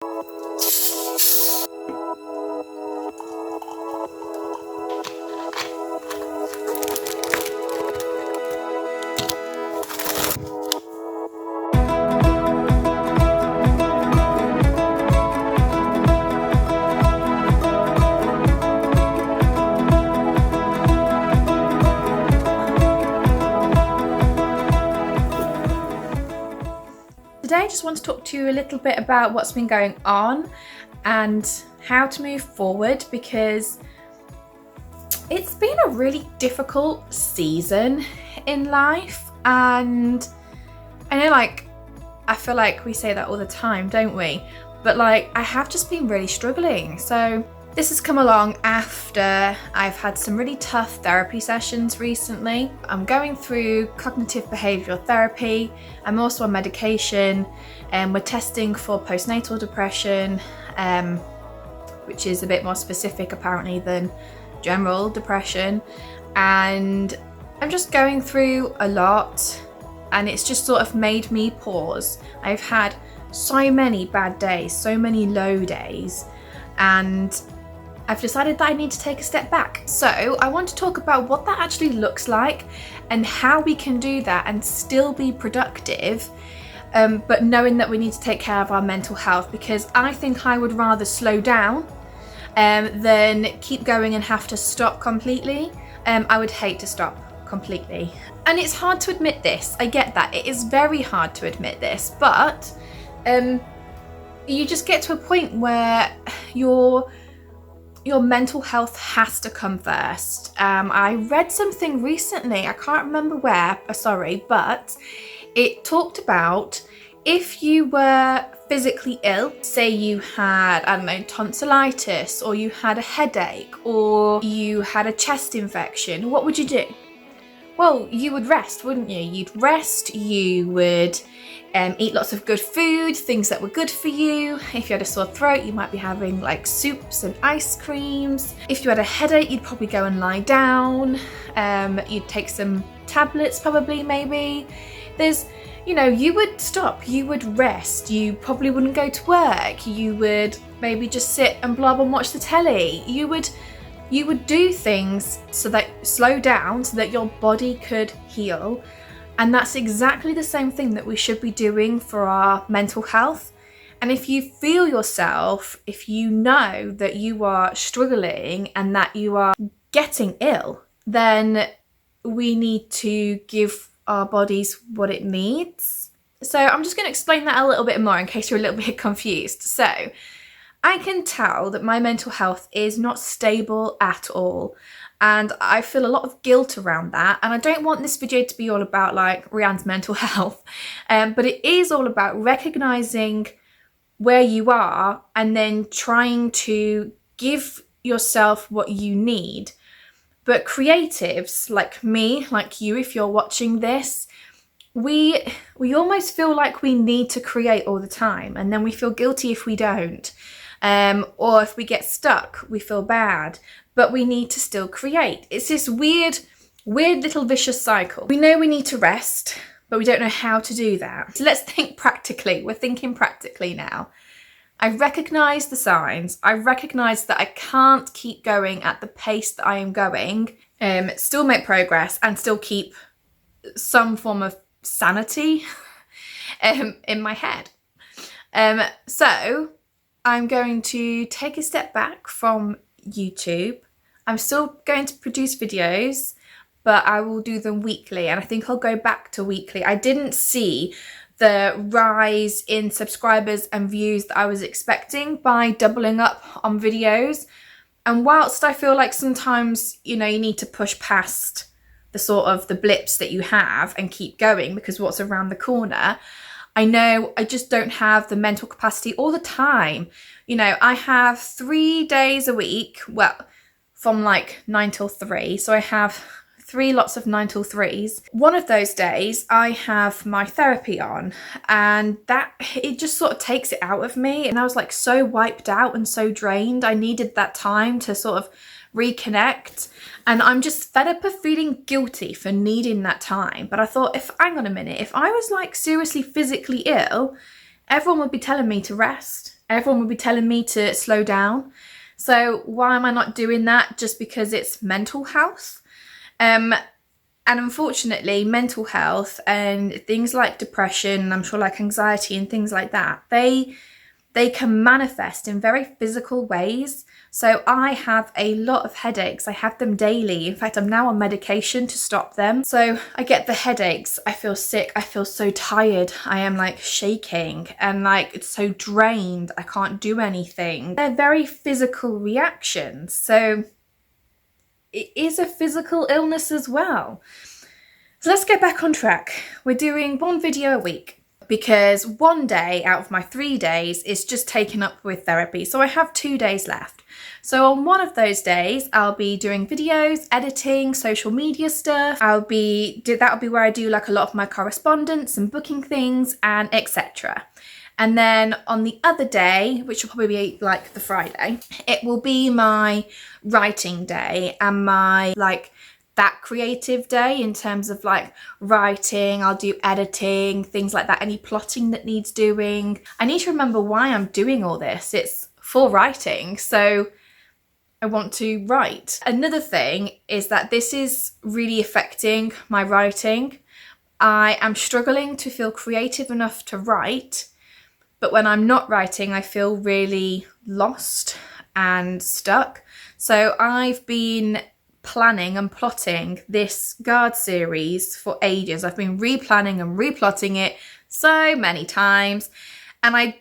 Today I just want to talk to you a little bit about what's been going on and how to move forward, because it's been a really difficult season in life, and I know, I feel like we say that all the time, don't we? But I have just been really struggling. So this has come along after I've had some really tough therapy sessions recently. I'm going through cognitive behavioural therapy. I'm also on medication, and we're testing for postnatal depression, which is a bit more specific apparently than general depression. And I'm just going through a lot, and it's just sort of made me pause. I've had so many bad days, so many low days, and I've decided that I need to take a step back. So I want to talk about what that actually looks like and how we can do that and still be productive, but knowing that we need to take care of our mental health, because I think I would rather slow down than keep going and have to stop completely. I would hate to stop completely. And it's hard to admit this, I get that. It is very hard to admit this, but you just get to a point where your mental health has to come first. I read something recently, I can't remember where, but it talked about if you were physically ill, say you had, I don't know, tonsillitis, or you had a headache, or you had a chest infection, what would you do? Well, you would rest, wouldn't you? You'd rest, you would eat lots of good food, things that were good for you. If you had a sore throat, you might be having soups and ice creams. If you had a headache, you'd probably go and lie down. You'd take some tablets probably, maybe. You would stop, you would rest, you probably wouldn't go to work, you would maybe just sit and blob and watch the telly. You would do things slow down so that your body could heal. And that's exactly the same thing that we should be doing for our mental health. And if you feel yourself, if you know that you are struggling and that you are getting ill, then we need to give our bodies what it needs. So I'm just going to explain that a little bit more in case you're a little bit confused. So I can tell that my mental health is not stable at all. And I feel a lot of guilt around that. And I don't want this video to be all about Rianne's mental health, but it is all about recognizing where you are and then trying to give yourself what you need. But creatives like me, like you, if you're watching this, we almost feel like we need to create all the time, and then we feel guilty if we don't. Or if we get stuck, we feel bad, but we need to still create. It's this weird little vicious cycle. We know we need to rest, but we don't know how to do that. So let's think practically. We're thinking practically now. I recognise the signs. I recognise that I can't keep going at the pace that I am going, still make progress and still keep some form of sanity in my head. So I'm going to take a step back from YouTube. I'm still going to produce videos, but I will do them weekly, and I think I'll go back to weekly. I didn't see the rise in subscribers and views that I was expecting by doubling up on videos. And whilst I feel like sometimes, you need to push past the blips that you have and keep going because what's around the corner, I know I just don't have the mental capacity all the time. I have 3 days a week, well, from 9 till 3. So I have 3 lots of 9 till 3s. One of those days I have my therapy on, and it just sort of takes it out of me. And I was so wiped out and so drained. I needed that time to sort of reconnect, and I'm just fed up of feeling guilty for needing that time. But I thought, hang on a minute, if I was seriously physically ill, everyone would be telling me to rest. everyone would be telling me to slow down. So why am I not doing that? Just because it's mental health? And unfortunately, mental health and things like depression, I'm sure like anxiety and things like that, they can manifest in very physical ways. So I have a lot of headaches. I have them daily. In fact, I'm now on medication to stop them. So I get the headaches. I feel sick. I feel so tired. I am like shaking and like it's so drained. I can't do anything. They're very physical reactions. So it is a physical illness as well. So let's get back on track. We're doing one video a week, because one day out of my 3 days is just taken up with therapy. So I have 2 days left. So on one of those days, I'll be doing videos, editing, social media stuff. That'll be where I do like a lot of my correspondence and booking things and etc. And then on the other day, which will probably be like the Friday, it will be my writing day and my like that creative day in terms of like writing. I'll do editing, things like that, any plotting that needs doing. I need to remember why I'm doing all this. It's for writing, so I want to write. Another thing is that this is really affecting my writing. I am struggling to feel creative enough to write, but when I'm not writing, I feel really lost and stuck. So I've been planning and plotting this guard series for ages. I've been replanning and replotting it so many times, and I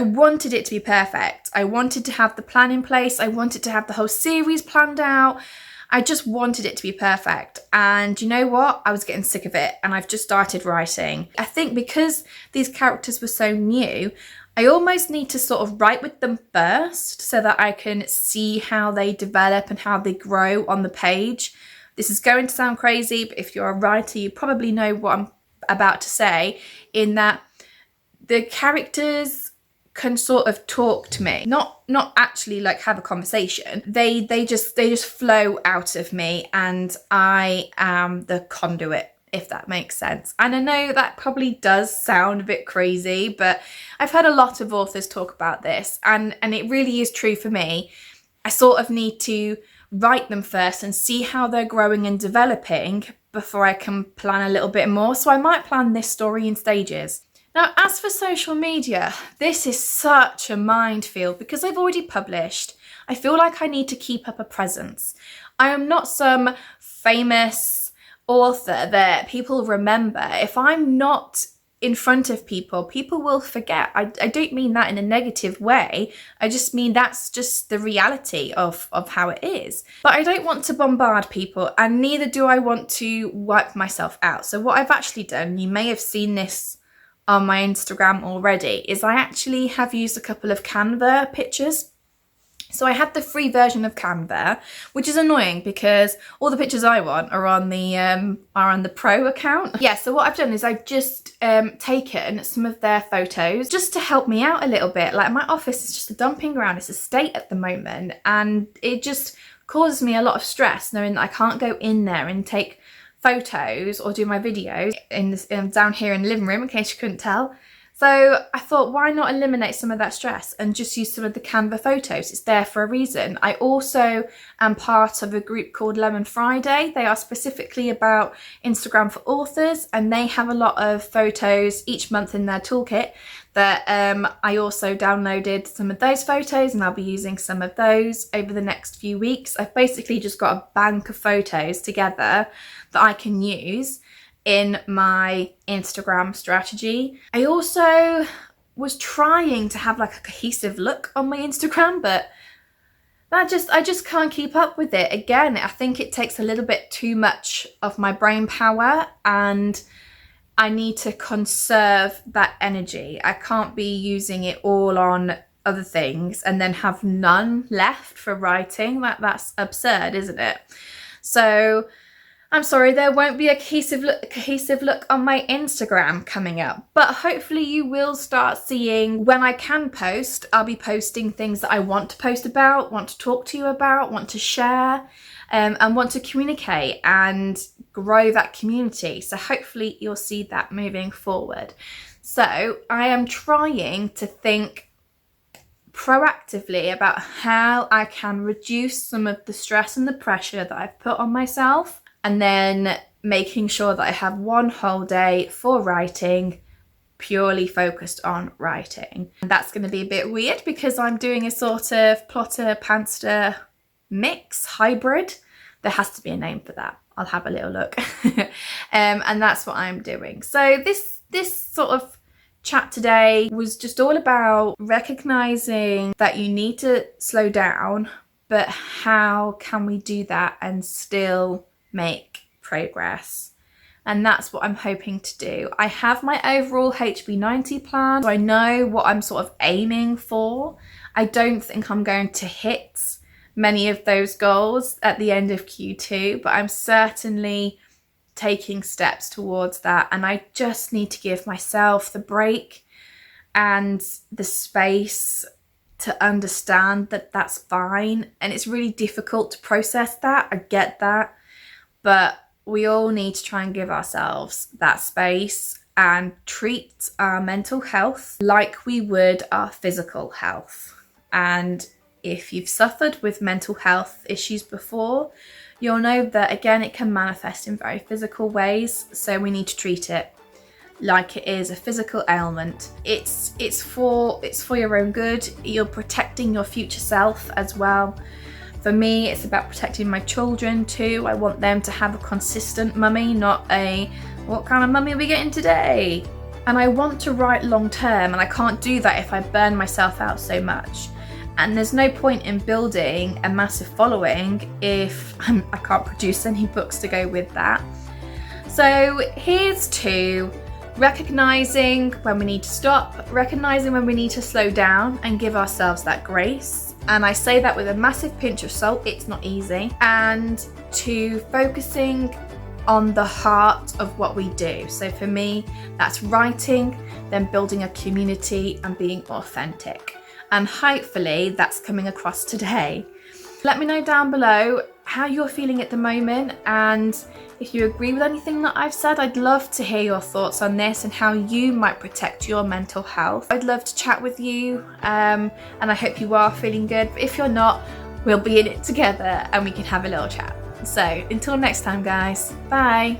wanted it to be perfect. I wanted to have the plan in place. I wanted to have the whole series planned out. I just wanted it to be perfect. And you know what? I was getting sick of it, and I've just started writing. I think because these characters were so new, I almost need to sort of write with them first so that I can see how they develop and how they grow on the page. This is going to sound crazy, but if you're a writer, you probably know what I'm about to say, in that the characters can sort of talk to me, not actually like have a conversation. They just flow out of me, and I am the conduit, if that makes sense. And I know that probably does sound a bit crazy, but I've heard a lot of authors talk about this, and it really is true for me. I sort of need to write them first and see how they're growing and developing before I can plan a little bit more. So I might plan this story in stages. Now, as for social media, this is such a minefield because I've already published. I feel like I need to keep up a presence. I am not some famous author that people remember. If I'm not in front of people, people will forget. I don't mean that in a negative way. I just mean that's just the reality of how it is. But I don't want to bombard people, and neither do I want to wipe myself out. So what I've actually done, you may have seen this on my Instagram already, is I actually have used a couple of Canva pictures. So I had the free version of Canva, which is annoying because all the pictures I want are on the pro account. Yeah, so what I've done is I've just taken some of their photos just to help me out a little bit. Like, my office is just a dumping ground. It's a state at the moment, and it just causes me a lot of stress knowing that I can't go in there and take photos or do my videos down here in the living room, in case you couldn't tell. So I thought, why not eliminate some of that stress and just use some of the Canva photos? It's there for a reason. I also am part of a group called Lemon Friday. They are specifically about Instagram for authors, and they have a lot of photos each month in their toolkit that I also downloaded some of those photos, and I'll be using some of those over the next few weeks. I've basically just got a bank of photos together that I can use in my Instagram strategy. I also was trying to have like a cohesive look on my Instagram, but I just can't keep up with it. Again, I think it takes a little bit too much of my brain power, and I need to conserve that energy. I can't be using it all on other things and then have none left for writing. That's absurd, isn't it? So I'm sorry, there won't be a cohesive look on my Instagram coming up, but hopefully you will start seeing when I can post. I'll be posting things that I want to post about, want to talk to you about, want to share, and want to communicate and grow that community. So hopefully you'll see that moving forward. So I am trying to think proactively about how I can reduce some of the stress and the pressure that I've put on myself, and then making sure that I have one whole day for writing, purely focused on writing. And that's going to be a bit weird because I'm doing a sort of plotter pantster mix hybrid. There has to be a name for that. I'll have a little look. And that's what I'm doing. So this sort of chat today was just all about recognizing that you need to slow down, but how can we do that and still make progress? And that's what I'm hoping to do. I have my overall HB90 plan, so I know what I'm sort of aiming for. I don't think I'm going to hit many of those goals at the end of Q2, but I'm certainly taking steps towards that. And I just need to give myself the break and the space to understand that that's fine. And it's really difficult to process that. I get that. But we all need to try and give ourselves that space and treat our mental health like we would our physical health. And if you've suffered with mental health issues before, you'll know that, again, it can manifest in very physical ways. So we need to treat it like it is a physical ailment. It's for your own good. You're protecting your future self as well. For me, it's about protecting my children too. I want them to have a consistent mummy, not a, what kind of mummy are we getting today? And I want to write long term, and I can't do that if I burn myself out so much. And there's no point in building a massive following if I can't produce any books to go with that. So here's to recognizing when we need to stop, recognizing when we need to slow down and give ourselves that grace. And I say that with a massive pinch of salt, it's not easy. And to focusing on the heart of what we do. So for me, that's writing, then building a community and being authentic. And hopefully that's coming across today. Let me know down below how you're feeling at the moment, and if you agree with anything that I've said. I'd love to hear your thoughts on this and how you might protect your mental health. I'd love to chat with you, and I hope you are feeling good. But if you're not, we'll be in it together and we can have a little chat. So until next time, guys, bye.